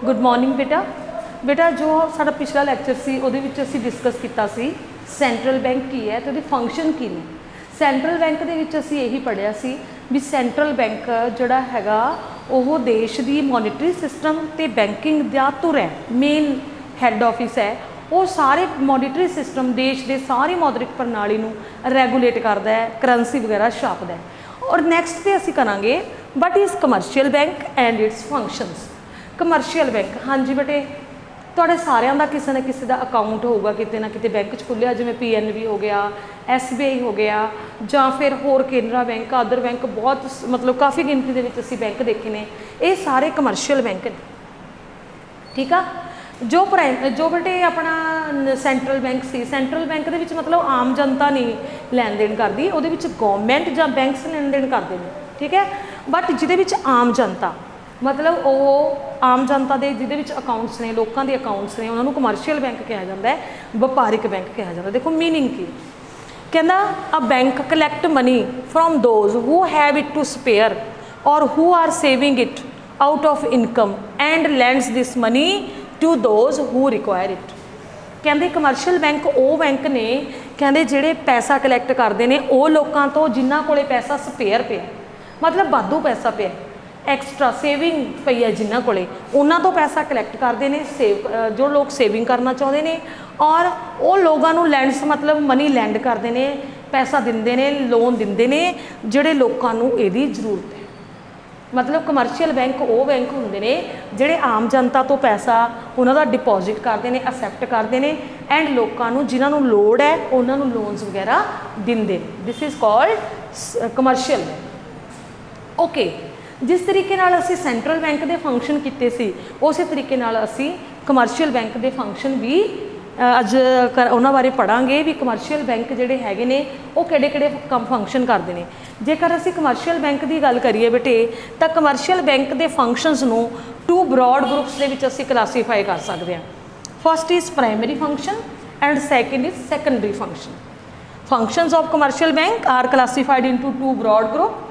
Good morning बेटा। बेटा जो साडा पिछला लैक्चर सी उहदे विच असीं डिस्कस कीता सी सेंट्रल बैंक की है तो उहदे फंक्शन की ने। सेंट्रल बैंक दे विच असीं यही पढ़िया सी भी सेंट्रल बैंक जिहड़ा हैगा ओह देश दी मॉनिटरी सिस्टम ते बैंकिंग दा धुर है, मेन हैड ऑफिस है। वो सारे मॉनिटरी सिस्टम देश के सारी मौद्रिक प्रणाली नूं रैगूलेट करता है, करंसी वगैरह छापदा है। और नैक्सट पे असीं करांगे but is commercial bank and it's functions. Commercial bank, हाँ जी बेटे, तुहाडे सारिਆਂ ਦਾ किसी न किसी का अकाउंट होगा किते ना किते बैंक च खुलिया, जिवें PNB हो गया, SBI हो गया, जां फिर होर केनरा बैंक, अदर बैंक, बहुत मतलब काफ़ी गिनती दे विच असीं बैंक देखे ने। ये सारे कमर्शियल बैंक ने, ठीक आ। जो बेटे अपना सेंट्रल बैंक सी, सेंट्रल बैंक दे विच मतलब आम जनता नहीं लैन देन करती, उहदे विच गवर्नमेंट जां बैंक्स लैन देन करते हैं, ठीक है। बट जिहदे विच आम जनता मतलब वो आम जनता के जिहदे विच अकाउंट्स ने, लोगों के अकाउंट्स ने, उन्होंने कमर्शियल बैंक कहा जाता है, वपारिक बैंक कहा जाता है। देखो मीनिंग की कहना, a bank collect money from those who have it to spare or who are saving it out of income and lends this money to those who require it. कहते कमर्शियल बैंक वो bank ने कहते जिहड़े पैसा collect करते हैं वो लोगों तो जिन्हों को पैसा स्पेयर पिया, मतलब वाधू पैसा पिया, एक्सट्रा सेविंग पई है जिन्हों को, उन्होंने तो पैसा कलैक्ट करते हैं, सेव जो लोग सेविंग करना चाहते हैं, और वो लोगों को लैंड्स मतलब मनी लैंड करते हैं, पैसा देंगे ने, लोन देंगे ने जोड़े लोगों को यदी जरूरत है। मतलब कमर्शियल बैंक वो बैंक होंगे ने जोड़े आम जनता तो पैसा उन्होंने डिपॉजिट करते हैं, असैप्ट करते हैं, एंड लोगों जिन्होंने लोड़ है उन्होंने लोन्स वगैरह देंगे। This is called commercial bank. Okay, जिस तरीके नाल असी सेंट्रल बैंक के फंक्शन किए सी उस तरीके नाल असी कमर्शियल बैंक के फंक्शन भी अज उन्होंने बारे पढ़ांगे भी कमर्शियल बैंक जोड़े है ने वो किहड़े कम फंक्शन करते हैं। जेकर असी कमर्शियल बैंक की गल करिए बेटे तो कमर्शियल बैंक के फंक्शनस नूं टू ब्रॉड ग्रुप्स के विच असी क्लासीफाई कर सकते हैं। First is primary function and second is secondary function. Functions of commercial bank are classified into two broad group,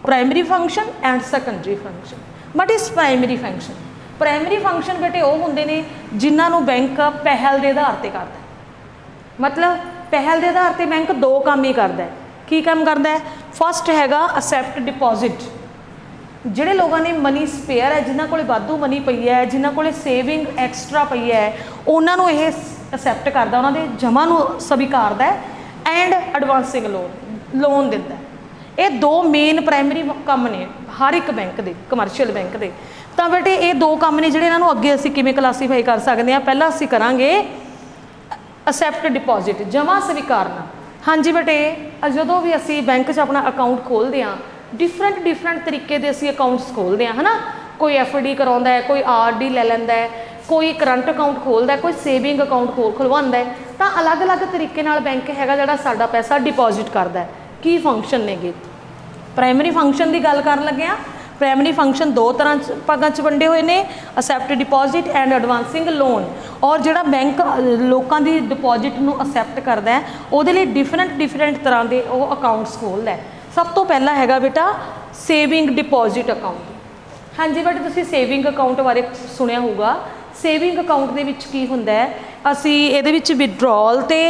primary function and secondary function. But इस primary function, primary function बेटे वो होंगे ने जिन्होंने बैंक पहल के आधार पर करता है। मतलब पहल के आधार पर बैंक दो काम ही करता है। की काम करता है? फस्ट हैगा असैप्ट डिपॉजिट, जिहड़े लोगों ने मनी स्पेयर है, जिन्हों को वाधू मनी पई है, जिन्हों को सेविंग एक्सट्रा पई है, उन्होंने यह असैप्ट करता, उन्होंने जमा स्वीकारता है एंड एडवांसिंग लोन दिता है। ये दो मेन प्राइमरी काम ने हर एक बैंक के, कमर्शियल बैंक के। तो बेटे ये दो काम ने जिहड़े इन्हों अगे असीं किवें क्लासीफाई कर सकते हैं। पहला असीं करांगे असैप्ट डिपॉजिट, जमा स्वीकारना। हाँ जी बेटे, जो भी असी बैंक च अपना अकाउंट खोलते हैं डिफरेंट तरीके के असी अकाउंट्स खोलते हैं, है ना। कोई FD कराउंदा है, कोई RD ले लैंदा है, कोई करंट अकाउंट खोलता है, कोई सेविंग अकाउंट खुलवांदा है। तो अलग अलग तरीके नाल बैंक हैगा जिहड़ा साडा पैसा डिपॉजिट करता है। की फंक्शन ने प्राइमरी फंक्शन की गल कर लगे हाँ। प्राइमरी फंक्शन दो तरह भागों च वंडे हुए हैं, accept deposit and advancing loan. और जिहड़ा बैंक लोगों की डिपॉजिट नूं असैप्ट करता है उहदे लई डिफरेंट तरह के वो अकाउंट्स खोलता है। सब तो पहला हैगा बेटा सेविंग डिपॉजिट अकाउंट। हाँ जी बेटा, तुसीं सेविंग अकाउंट बारे सुनिया होगा। सेविंग अकाउंट दे विच की हुंदा है, असी इहदे विच विड्रॉल ते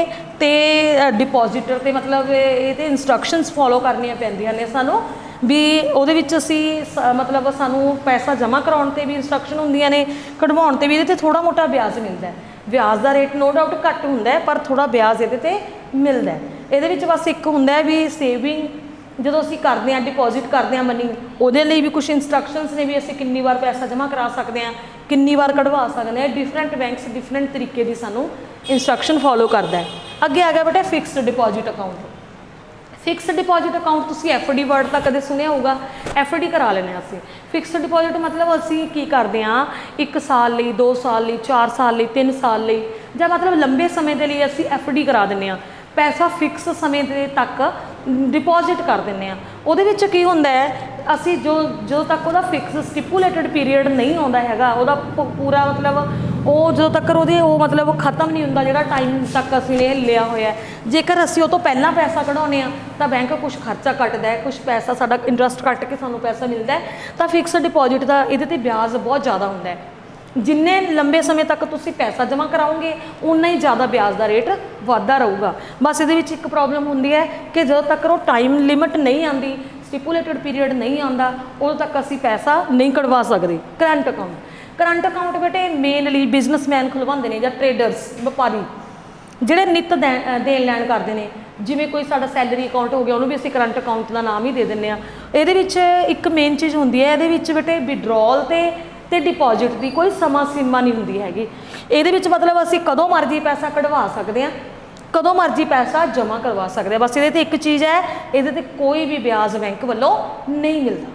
डिपॉजिटर ते मतलब ये इंस्ट्रक्शनस फॉलो करनियां पैंदियां ने सानू भी उहदे विच असी मतलब सानू पैसा जमा कराउण ते भी इंस्ट्रक्शन हुंदियां ने, कढवाउण ते भी इहदे ते थोड़ा मोटा ब्याज मिलता है। ब्याज का रेट नो डाउट घट हुंदा है पर थोड़ा ब्याज इहदे ते मिलता है। इहदे विच बस एक हुंदा है भी सेविंग जो असी करते हैं, डिपॉजिट करते हैं मनी, उहदे लई भी कुछ इंस्ट्रक्शनस ने भी असी कितनी बार पैसा जमा करा सकते हैं, कितनी बार कढ़वा सकते हैं। डिफरेंट बैंक्स डिफरेंट तरीके की सानू इंस्ट्रक्शन फॉलो करता है। अगे आ गया बेटा fixed deposit account. Fixed deposit account तुसीं FD वर्ड तो कदे सुनिया होगा, FD करा लेने असीं। फिक्सड डिपॉजिट मतलब असीं की करते हैं 1 साल लई, 2 साल लई, 4 साल लई, 3 साल लई, जां मतलब लंबे समय के लिए असीं FD करा दिंदे हां। पैसा फिक्स समय तक डिपॉजिट कर देंगे। उहदे विच की हुंदा है असी जो तक वह फिक्स स्टिपुलेटेड पीरीयड नहीं आता है वह पूरा मतलब वो जो तक वो मतलब खत्म नहीं होंदा जिहड़ा टाइम तक असी ने लिया होया है। जेकर असी वो तो पहला पैसा कढ़ाउने तो बैंक कुछ खर्चा कटदा है, कुछ पैसा साडा इंटरस्ट कट के सानू पैसा मिलता है। तो फिक्स डिपॉजिट का इहदे ते ब्याज बहुत ज़्यादा हुंदा है। जिन्ने लंबे समय तक तुसी पैसा जमा कराओगे उन्ना ही ज़्यादा ब्याज का रेट वाधा रहूगा। बस ये एक प्रॉब्लम होंदी है कि जो तक वो टाइम लिमिट नहीं आती, स्टिपुलेटेड पीरियड नहीं आता, उदों तक असी पैसा नहीं कढ़वा सकते। करंट अकाउंट बेटे मेनली बिजनेसमैन खुलवाते हैं, या ट्रेडर्स व्यापारी ਜਿਹੜੇ ਨਿੱਤ ਦੇਣ ਲੈਣ ਕਰਦੇ ਨੇ। ਜਿਵੇਂ ਕੋਈ ਸਾਡਾ ਸੈਲਰੀ ਅਕਾਊਂਟ ਹੋ ਗਿਆ, ਉਹਨੂੰ ਵੀ ਅਸੀਂ ਕਰੰਟ ਅਕਾਊਂਟ ਦਾ ਨਾਮ ਹੀ ਦੇ ਦਿੰਦੇ ਆ। ਇਹਦੇ ਵਿੱਚ ਇੱਕ ਮੇਨ ਚੀਜ਼ ਹੁੰਦੀ ਹੈ, ਇਹਦੇ ਵਿੱਚ ਬੇਟੇ ਵਿਡਰੋਲ ਤੇ ਡਿਪੋਜ਼ਿਟ ਦੀ ਕੋਈ ਸਮਾਂ ਸੀਮਾ ਨਹੀਂ ਹੁੰਦੀ ਹੈਗੀ। ਇਹਦੇ ਵਿੱਚ ਮਤਲਬ ਅਸੀਂ ਕਦੋਂ ਮਰਜ਼ੀ ਪੈਸਾ ਕਢਵਾ ਸਕਦੇ ਹਾਂ, ਕਦੋਂ ਮਰਜ਼ੀ ਪੈਸਾ ਜਮ੍ਹਾਂ ਕਰਵਾ ਸਕਦੇ ਹਾਂ। ਬਸ ਇਹਦੇ 'ਤੇ ਇੱਕ ਚੀਜ਼ ਹੈ, ਇਹਦੇ 'ਤੇ ਕੋਈ ਵੀ ਵਿਆਜ ਬੈਂਕ ਵੱਲੋਂ ਨਹੀਂ ਮਿਲਦਾ।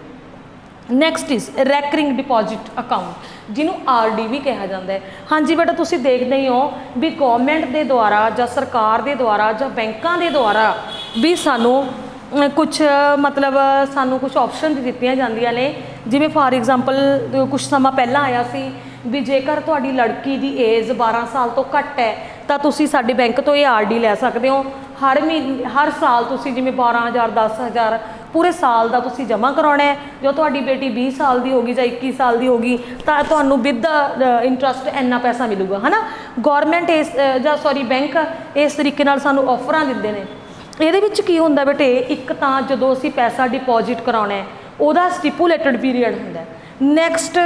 Next is recurring deposit account, ਜਿਹਨੂੰ RD भी कहा जाता है। हाँ जी बेटा, तुसी देखते ही हो भी गवर्नमेंट के द्वारा ਜਾਂ सरकार के द्वारा ਜਾਂ बैंकों के द्वारा भी सानू कुछ मतलब सानू कुछ ऑप्शन दित्तियां जांदियां ने। जिवें फॉर एग्जाम्पल कुछ समा पहला आया सी भी जेकर तुहाडी लड़की की एज 12 साल तो घट है तो तुसी साडे बैंक तो ये RD लै सकते हो। हर महीने हर साल तुसी जिवें 12,000 10,000 पूरे साल का तुसी जमा कराना है। जो तुहाडी बेटी 20 साल की होगी या 21 साल की होगी तो तुहानू विद इंटरस्ट इन्ना पैसा मिलूगा, है ना। गौरमेंट इस सॉरी बैंक इस तरीके नाल सानू ऑफर दिंदे ने। ਇਹਦੇ ਵਿੱਚ ਕੀ ਹੁੰਦਾ बेटे, एक तो जो असी पैसा डिपॉजिट कराना है ਉਹਦਾ स्टिपुलेटेड पीरियड ਹੁੰਦਾ, नैक्सट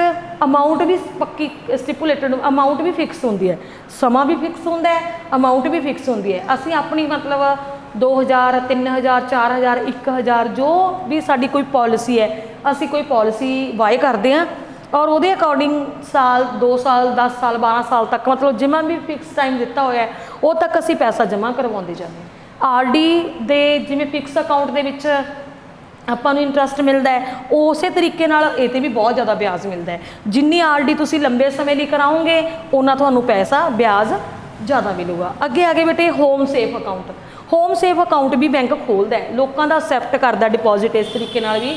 अमाउंट भी पक्की स्टिपुलेटेड अमाउंट भी फिक्स होंगी है, समा भी फिक्स होंदा है, अमाउंट भी फिक्स होंगी है। असी अपनी मतलब 2,000 3,000 4,000 1,000 जो भी साड़ी कोई पॉलिसी है, असी कोई पॉलिसी बाय करते हैं और वो अकॉर्डिंग साल 2 साल 10 साल 12 साल तक मतलब जितना भी फिक्स टाइम दिता होया है वो तक असी पैसा जमा करवाते जाते हैं। RD दे जिवें फिक्स अकाउंट दे विच आपां नूं इंटरस्ट मिलता है, उस तरीके नाल इहते भी बहुत ज़्यादा ब्याज मिलता है। जिन्नी RD तुसीं लंबे समय लिए कराओगे उन्ना तुहानूं पैसा ब्याज ज़्यादा मिलूगा। अगे आगे बेटे home safe account, home safe account भी बैंक खोलता है, लोगों का एक्सैप्ट करता डिपॉजिट। इस तरीके नाल भी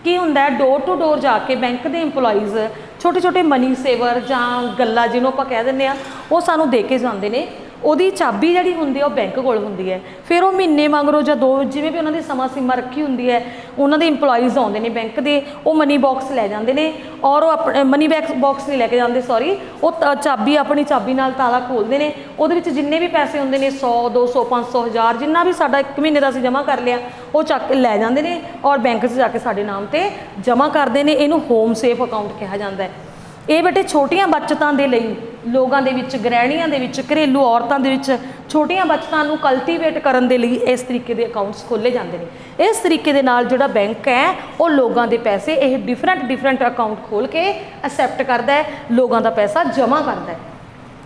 की हुंदा है, डोर टू डोर जाके बैंक के इंपलॉइज़ छोटे छोटे मनी सेवर जां गल्ला जिन्हों आपां कह दिंदे आ वो सानूं दे के जांदे ने। ਉਹਦੀ ਚਾਬੀ ਜਿਹੜੀ ਹੁੰਦੀ ਹੈ ਉਹ ਬੈਂਕ ਕੋਲ ਹੁੰਦੀ ਹੈ। ਫਿਰ ਉਹ ਮਹੀਨੇ ਮਗਰੋਂ ਜਾਂ 2 ਜਿਵੇਂ ਵੀ ਉਹਨਾਂ ਦੀ ਸਮਾਂ ਸੀਮਾ ਰੱਖੀ ਹੁੰਦੀ ਹੈ, ਉਹਨਾਂ ਦੇ ਇੰਪਲੋਈਜ਼ ਆਉਂਦੇ ਨੇ ਬੈਂਕ ਦੇ, ਉਹ ਮਨੀ ਬਾਕਸ ਲੈ ਜਾਂਦੇ ਨੇ ਔਰ ਉਹ ਆਪਣੇ ਮਨੀ ਬਾਕਸ ਨਹੀਂ ਲੈ ਕੇ ਜਾਂਦੇ ਸੌਰੀ, ਉਹ ਚਾਬੀ ਆਪਣੀ ਚਾਬੀ ਨਾਲ ਤਾਲਾ ਖੋਲ੍ਹਦੇ ਨੇ। ਉਹਦੇ ਵਿੱਚ ਜਿੰਨੇ ਵੀ ਪੈਸੇ ਹੁੰਦੇ ਨੇ 100 200 500 1000 ਜਿੰਨਾ ਵੀ ਸਾਡਾ 1 ਮਹੀਨੇ ਦਾ ਅਸੀਂ ਜਮ੍ਹਾਂ ਕਰ ਲਿਆ ਉਹ ਚੱਕ ਲੈ ਜਾਂਦੇ ਨੇ ਔਰ ਬੈਂਕ 'ਚ ਜਾ ਕੇ ਸਾਡੇ ਨਾਮ 'ਤੇ ਜਮ੍ਹਾਂ ਕਰਦੇ ਨੇ। ਇਹਨੂੰ ਹੋਮ ਸੇਫ ਅਕਾਊਂਟ ਕਿਹਾ ਜਾਂਦਾ ਹੈ। ਇਹ ਬੇਟੇ ਛੋਟੀਆਂ ਬੱਚਤਾਂ ਦੇ ਲਈ ਲੋਕਾਂ ਦੇ ਵਿੱਚ, ਗ੍ਰਹਿਣੀਆਂ ਦੇ ਵਿੱਚ, ਘਰੇਲੂ ਔਰਤਾਂ ਦੇ ਵਿੱਚ ਛੋਟੀਆਂ ਬੱਚਤਾਂ ਨੂੰ ਕਲਟੀਵੇਟ ਕਰਨ ਦੇ ਲਈ ਇਸ ਤਰੀਕੇ ਦੇ ਅਕਾਊਂਟਸ ਖੋਲ੍ਹੇ ਜਾਂਦੇ ਨੇ। ਇਸ ਤਰੀਕੇ ਦੇ ਨਾਲ ਜਿਹੜਾ ਬੈਂਕ ਹੈ ਉਹ ਲੋਕਾਂ ਦੇ ਪੈਸੇ ਇਹ ਡਿਫਰੈਂਟ ਅਕਾਊਂਟ ਖੋਲ੍ਹ ਕੇ ਐਕਸੈਪਟ ਕਰਦਾ ਹੈ, ਲੋਕਾਂ ਦਾ ਪੈਸਾ ਜਮ੍ਹਾਂ ਕਰਦਾ ਹੈ।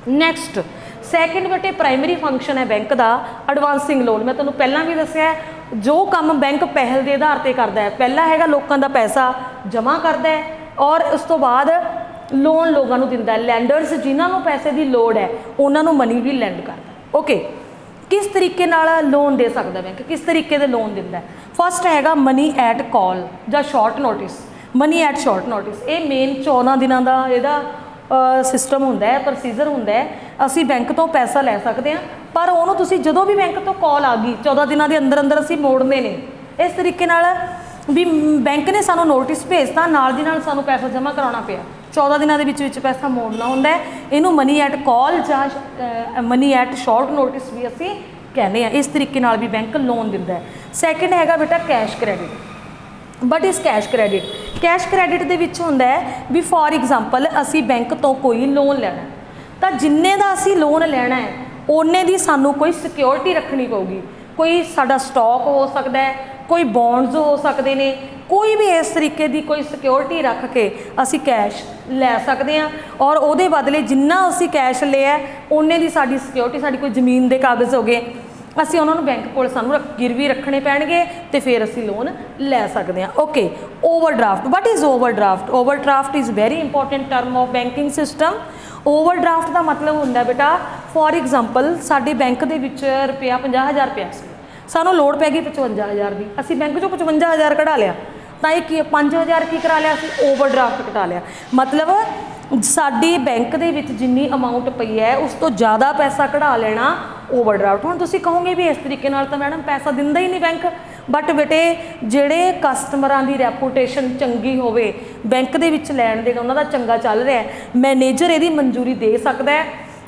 ਨੈਕਸਟ ਸੈਕਿੰਡ ਬੇਟੇ ਪ੍ਰਾਇਮਰੀ ਫੰਕਸ਼ਨ ਹੈ ਬੈਂਕ ਦਾ ਐਡਵਾਂਸਿੰਗ ਲੋਨ। ਮੈਂ ਤੁਹਾਨੂੰ ਪਹਿਲਾਂ ਵੀ ਦੱਸਿਆ ਜੋ ਕੰਮ ਬੈਂਕ ਪਹਿਲ ਦੇ ਆਧਾਰ 'ਤੇ ਕਰਦਾ ਹੈ, ਪਹਿਲਾ ਹੈਗਾ ਲੋਕਾਂ ਦਾ ਪੈਸਾ ਜਮ੍ਹਾਂ ਕਰਦਾ ਹੈ ਔਰ ਉਸ ਤੋਂ ਬਾਅਦ ਲੋਨ ਲੋਕਾਂ ਨੂੰ ਦਿੰਦਾ ਹੈ। ਲੈਂਡਰਸ ਜਿਨ੍ਹਾਂ ਨੂੰ ਪੈਸੇ ਦੀ ਲੋੜ ਹੈ ਉਹਨਾਂ ਨੂੰ ਮਨੀ ਵੀ ਲੈਂਡ ਕਰਦਾ। ਓਕੇ, ਕਿਸ ਤਰੀਕੇ ਨਾਲ ਲੋਨ ਦੇ ਸਕਦਾ ਬੈਂਕ, ਕਿਸ ਤਰੀਕੇ ਦੇ ਲੋਨ ਦਿੰਦਾ? ਫਸਟ ਹੈਗਾ ਮਨੀ ਐਟ ਕਾਲ ਜਾਂ short notice. Money at short notice ਇਹ ਮੇਨ 14 ਦਿਨਾਂ ਦਾ ਇਹਦਾ ਸਿਸਟਮ ਹੁੰਦਾ ਹੈ, ਪ੍ਰੋਸੀਜਰ ਹੁੰਦਾ ਹੈ। ਅਸੀਂ ਬੈਂਕ ਤੋਂ ਪੈਸਾ ਲੈ ਸਕਦੇ ਹਾਂ ਪਰ ਉਹਨੂੰ ਤੁਸੀਂ ਜਦੋਂ ਵੀ ਬੈਂਕ ਤੋਂ ਕਾਲ ਆ ਗਈ 14 ਦਿਨਾਂ ਦੇ ਅੰਦਰ ਅਸੀਂ ਮੋੜਨੇ ਨੇ। ਇਸ ਤਰੀਕੇ ਨਾਲ ਵੀ ਬੈਂਕ ਨੇ ਸਾਨੂੰ ਨੋਟਿਸ ਭੇਜਤਾ, ਨਾਲ ਦੀ ਨਾਲ ਸਾਨੂੰ ਪੈਸਾ ਜਮ੍ਹਾਂ ਕਰਾਉਣਾ ਪਿਆ, 14 ਦਿਨਾਂ ਦੇ ਵਿੱਚ ਪੈਸਾ ਮੋੜਨਾ ਹੁੰਦਾ ਹੈ। ਇਹਨੂੰ ਮਨੀ ਐਟ ਕਾਲ ਜਾਂ ਮਨੀ ਐਟ ਸ਼ਾਰਟ ਨੋਟਿਸ ਵੀ ਅਸੀਂ ਕਹਿੰਦੇ ਹਾਂ। ਇਸ ਤਰੀਕੇ ਨਾਲ ਵੀ ਬੈਂਕ ਲੋਨ ਦਿੰਦਾ ਹੈ। ਸੈਕਿੰਡ ਹੈਗਾ ਬੇਟਾ ਕੈਸ਼ ਕ੍ਰੈਡਿਟ। ਬਟ ਇਸ ਕੈਸ਼ ਕ੍ਰੈਡਿਟ ਦੇ ਵਿੱਚ ਹੁੰਦਾ ਹੈ ਵੀ ਫੋਰ ਐਗਜ਼ਾਮਪਲ ਅਸੀਂ ਬੈਂਕ ਤੋਂ ਕੋਈ ਲੋਨ ਲੈਣਾ ਤਾਂ ਜਿੰਨੇ ਦਾ ਅਸੀਂ ਲੋਨ ਲੈਣਾ ਹੈ ਉਹਨੇ ਦੀ ਸਾਨੂੰ ਕੋਈ ਸਿਕਿਉਰਿਟੀ ਰੱਖਣੀ ਪਊਗੀ। ਕੋਈ ਸਾਡਾ ਸਟਾਕ ਹੋ ਸਕਦਾ ਹੈ, ਕੋਈ ਬੌਂਡਸ ਹੋ ਸਕਦੇ ਨੇ, ਕੋਈ ਵੀ ਇਸ ਤਰੀਕੇ ਦੀ ਕੋਈ ਸਿਕਿਉਰਿਟੀ ਰੱਖ ਕੇ ਅਸੀਂ ਕੈਸ਼ ਲੈ ਸਕਦੇ ਹਾਂ ਔਰ ਉਹਦੇ ਬਦਲੇ ਜਿੰਨਾ ਅਸੀਂ ਕੈਸ਼ ਲਿਆ ਉਹਨੇ ਦੀ ਸਾਡੀ ਸਿਕਿਉਰਿਟੀ, ਸਾਡੀ ਕੋਈ ਜ਼ਮੀਨ ਦੇ ਕਾਗਜ਼ ਹੋ ਗਏ, ਅਸੀਂ ਉਹਨਾਂ ਨੂੰ ਬੈਂਕ ਕੋਲ ਸਾਨੂੰ ਗਿਰਵੀ ਰੱਖਣੇ ਪੈਣਗੇ ਤੇ ਫਿਰ ਅਸੀਂ ਲੋਨ ਲੈ ਸਕਦੇ ਹਾਂ। Okay, overdraft. What is overdraft? Overdraft is very important term of banking system. Overdraft ਦਾ ਮਤਲਬ ਹੁੰਦਾ ਬੇਟਾ ਫੋਰ ਐਗਜ਼ਾਮਪਲ ਸਾਡੇ ਬੈਂਕ ਦੇ ਵਿੱਚ ਰੁਪਇਆ 50,000 ਰੁਪਇਆ ਸੀ, ਸਾਨੂੰ ਲੋੜ ਪੈ ਗਈ 55,000 ਦੀ, ਅਸੀਂ ਬੈਂਕ 'ਚੋਂ 55,000 ਕਢਾ ਲਿਆ ਤਾਂ ਇਹ ਕੀ 5,000 ਕੀ ਕਰਾ ਲਿਆ ਅਸੀਂ? ਓਵਰਡਰਾਫਟ ਕਢਾ ਲਿਆ। ਮਤਲਬ ਸਾਡੀ ਬੈਂਕ ਦੇ ਵਿੱਚ ਜਿੰਨੀ ਅਮਾਊਂਟ ਪਈ ਹੈ ਉਸ ਤੋਂ ਜ਼ਿਆਦਾ ਪੈਸਾ ਕਢਾ ਲੈਣਾ ਓਵਰਡਰਾਫਟ। ਹੁਣ ਤੁਸੀਂ ਕਹੋਗੇ ਵੀ ਇਸ ਤਰੀਕੇ ਨਾਲ ਤਾਂ ਮੈਡਮ ਪੈਸਾ ਦਿੰਦਾ ਹੀ ਨਹੀਂ ਬੈਂਕ, बट बेटे ਜਿਹੜੇ ਕਸਟਮਰਾਂ ਦੀ ਰੈਪੂਟੇਸ਼ਨ ਚੰਗੀ ਹੋਵੇ ਬੈਂਕ ਦੇ ਵਿੱਚ ਲੈਣ ਦੇਣ ਉਹਨਾਂ ਦਾ ਚੰਗਾ ਚੱਲ ਰਿਹਾ ਮੈਨੇਜਰ ਇਹਦੀ ਮਨਜ਼ੂਰੀ ਦੇ ਸਕਦਾ ਹੈ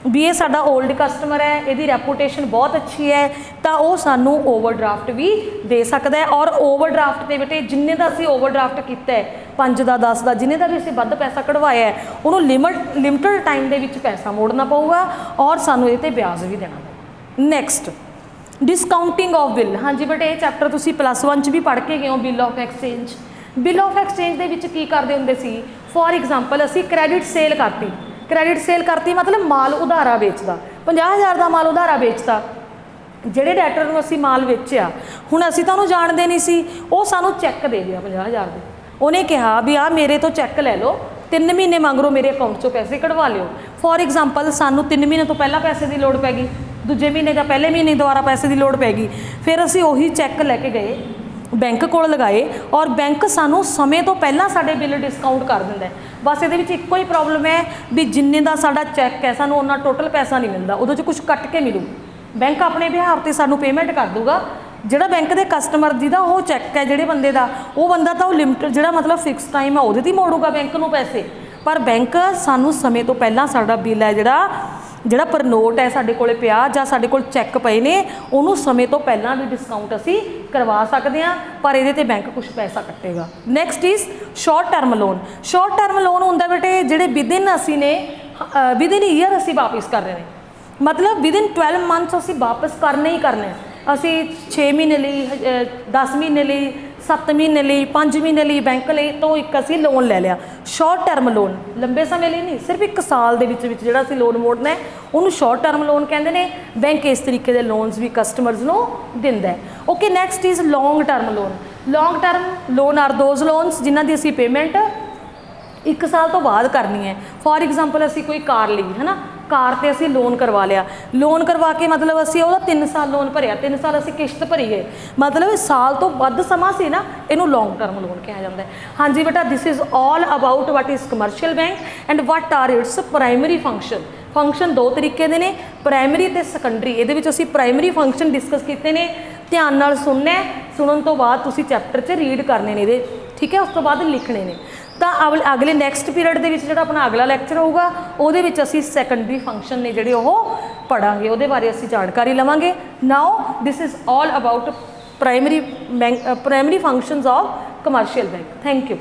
ਵੀ ਇਹ ਸਾਡਾ 올ਡ ਕਸਟਮਰ ਹੈ ਇਹਦੀ ਰੈਪੂਟੇਸ਼ਨ ਬਹੁਤ ਅੱਛੀ ਹੈ ਤਾਂ ਉਹ ਸਾਨੂੰ ਓਵਰਡਰਾਫਟ ਵੀ ਦੇ ਸਕਦਾ ਹੈ। ਔਰ ਓਵਰਡਰਾਫਟ ਤੇ ਬੇਟੇ ਜਿੰਨੇ ਦਾ ਅਸੀਂ ਓਵਰਡਰਾਫਟ ਕੀਤਾ ਹੈ 5 ਦਾ 10 ਦਾ ਜਿੰਨੇ ਦਾ ਵੀ ਅਸੀਂ ਵੱਧ ਪੈਸਾ ਕਢਵਾਇਆ ਹੈ ਉਹਨੂੰ ਲਿਮਟਡ ਟਾਈਮ ਦੇ ਵਿੱਚ ਪੈਸਾ ਮੋੜਨਾ ਪਊਗਾ ਔਰ ਸਾਨੂੰ ਇਹਦੇ ਤੇ ਵਿਆਜ ਵੀ ਦੇਣਾ ਪਊਗਾ। Next discounting of bill. हाँ जी बट ये चैप्टर तुसी +1 च भी पढ़ के गए हो। Bill of exchange, bill of exchange दे विच की करदे हुंदे सी फॉर एग्जाम्पल असी क्रेडिट सेल करती मतलब माल उधारा बेचदा 50,000 का माल उधारा बेचता ਜਿਹੜੇ ਡੈਟਰ ਨੂੰ ਅਸੀਂ ਮਾਲ ਵੇਚਿਆ ਹੁਣ ਅਸੀਂ ਤਾਂ ਉਹਨੂੰ ਜਾਣਦੇ ਨਹੀਂ ਸੀ ਉਹ ਸਾਨੂੰ ਚੈੱਕ ਦੇ ਗਿਆ 50,000 ਦੇ ਉਹਨੇ ਕਿਹਾ ਵੀ ਆ ਮੇਰੇ ਤੋਂ ਚੈੱਕ ਲੈ ਲਓ 3 ਮਹੀਨੇ ਮੰਗਰੋ ਮੇਰੇ ਅਕਾਊਂਟ ਚੋਂ ਪੈਸੇ ਕਢਵਾ ਲਿਓ। ਫॉर एग्जाम्पल ਸਾਨੂੰ 3 ਮਹੀਨੇ ਤੋਂ ਪਹਿਲਾਂ ਪੈਸੇ ਦੀ ਲੋੜ ਪੈ ਗਈ ਦੂਜੇ ਮਹੀਨੇ ਜਾਂ ਪਹਿਲੇ ਮਹੀਨੇ ਦੁਬਾਰਾ ਪੈਸੇ ਦੀ ਲੋੜ ਪੈ ਗਈ ਫਿਰ ਅਸੀਂ ਉਹੀ ਚੈੱਕ ਲੈ ਕੇ ਗਏ ਬੈਂਕ ਕੋਲ ਲਗਾਏ ਔਰ ਬੈਂਕ ਸਾਨੂੰ ਸਮੇਂ ਤੋਂ ਪਹਿਲਾਂ ਸਾਡੇ ਬਿੱਲ ਡਿਸਕਾਊਂਟ ਕਰ ਦਿੰਦਾ ਹੈ। ਬਸ ਇਹਦੇ ਵਿੱਚ ਇੱਕੋ ਹੀ ਪ੍ਰੋਬਲਮ ਹੈ ਵੀ ਜਿੰਨੇ ਦਾ ਸਾਡਾ ਚੈੱਕ ਹੈ ਸਾਨੂੰ ਉਹਨਾਂ ਟੋਟਲ ਪੈਸਾ ਨਹੀਂ ਮਿਲਦਾ ਉਹਦੇ 'ਚ ਕੁਝ ਕੱਟ ਕੇ ਮਿਲੂ ਬੈਂਕ ਆਪਣੇ ਬਿਹਾਰ 'ਤੇ ਸਾਨੂੰ ਪੇਮੈਂਟ ਕਰ ਦੂਗਾ ਜਿਹੜਾ ਬੈਂਕ ਦੇ ਕਸਟਮਰ ਜਿਹਦਾ ਉਹ ਚੈੱਕ ਹੈ ਜਿਹੜੇ ਬੰਦੇ ਦਾ ਉਹ ਬੰਦਾ ਤਾਂ ਉਹ ਲਿਮਟ ਜਿਹੜਾ ਮਤਲਬ ਫਿਕਸ ਟਾਈਮ ਹੈ ਉਹਦੇ 'ਤੇ ਮੋੜੂਗਾ ਬੈਂਕ ਨੂੰ ਪੈਸੇ ਪਰ ਬੈਂਕ ਸਾਨੂੰ ਸਮੇਂ ਤੋਂ ਪਹਿਲਾਂ ਸਾਡਾ ਬਿੱਲ ਹੈ ਜਿਹੜਾ ਪਰ ਨੋਟ ਹੈ ਸਾਡੇ ਕੋਲੇ ਪਿਆ ਜਾਂ ਸਾਡੇ ਕੋਲ ਚੈੱਕ ਪਏ ਨੇ ਉਹਨੂੰ ਸਮੇਂ ਤੋਂ ਪਹਿਲਾਂ ਵੀ ਡਿਸਕਾਊਂਟ ਅਸੀਂ ਕਰਵਾ ਸਕਦੇ ਹਾਂ ਪਰ ਇਹਦੇ ਤੇ ਬੈਂਕ ਕੁਝ ਪੈਸਾ ਕੱਟੇਗਾ। Next is short term loan. Short term loan ਹੁੰਦਾ ਬੇਟੇ ਜਿਹੜੇ ਵਿਦਿਨ ਅਸੀਂ ਨੇ ਵਿਦਿਨ ਈਅਰ ਅਸੀਂ ਵਾਪਸ ਕਰ ਰਹੇ ਨੇ मतलब विदिन 12 मंथ्स असी वापस करने ही करने असी 6 महीने लिए 10 महीने लिए 7 महीने लिए 5 महीने लिए बैंक लिए तो एक असी लोन ले लिया शॉर्ट टर्म लोन लंबे समय लिए नहीं सिर्फ 1 साल के जो असी लोन मोड़ना है उन्होंने शॉर्ट टर्म लोन कहते हैं। बैंक इस तरीके के लोन्स भी कस्टमर्स को दिंदा है। Okay next is long term loan. Long term loan are those loans जिन्हों की असी पेमेंट 1 साल तो बाद करनी है। फॉर एग्जाम्पल असी कोई कार ली है ना कार ते असी लोन करवा लिया लोन करवा के मतलब असी वो 3 साल लोन भरिया 3 साल असी किश्त भरी गए मतलब साल तो वध समा सी ना इनू लॉन्ग टर्म लोन कहा जाता है। हाँ जी बेटा this is all about what is commercial bank and what are its primary function. Function 2 तरीके के ने प्राइमरी ते सैकेंडरी ये असी प्राइमरी फंक्शन डिस्कस किए हैं ध्यान नाल सुनना सुनने तो बाद तुसी चैप्टर च रीड करने ने ठीक है उस तो बाद लिखने ने तो अगले नैक्सट पीरियड के जो अपना अगला लैक्चर होगा वो असी सैकेंडरी फंक्शन ने जोड़े वो पढ़ांगे वो बारे असी जानकारी लवांगे। Now this is all about primary functions of commercial bank. Thank you.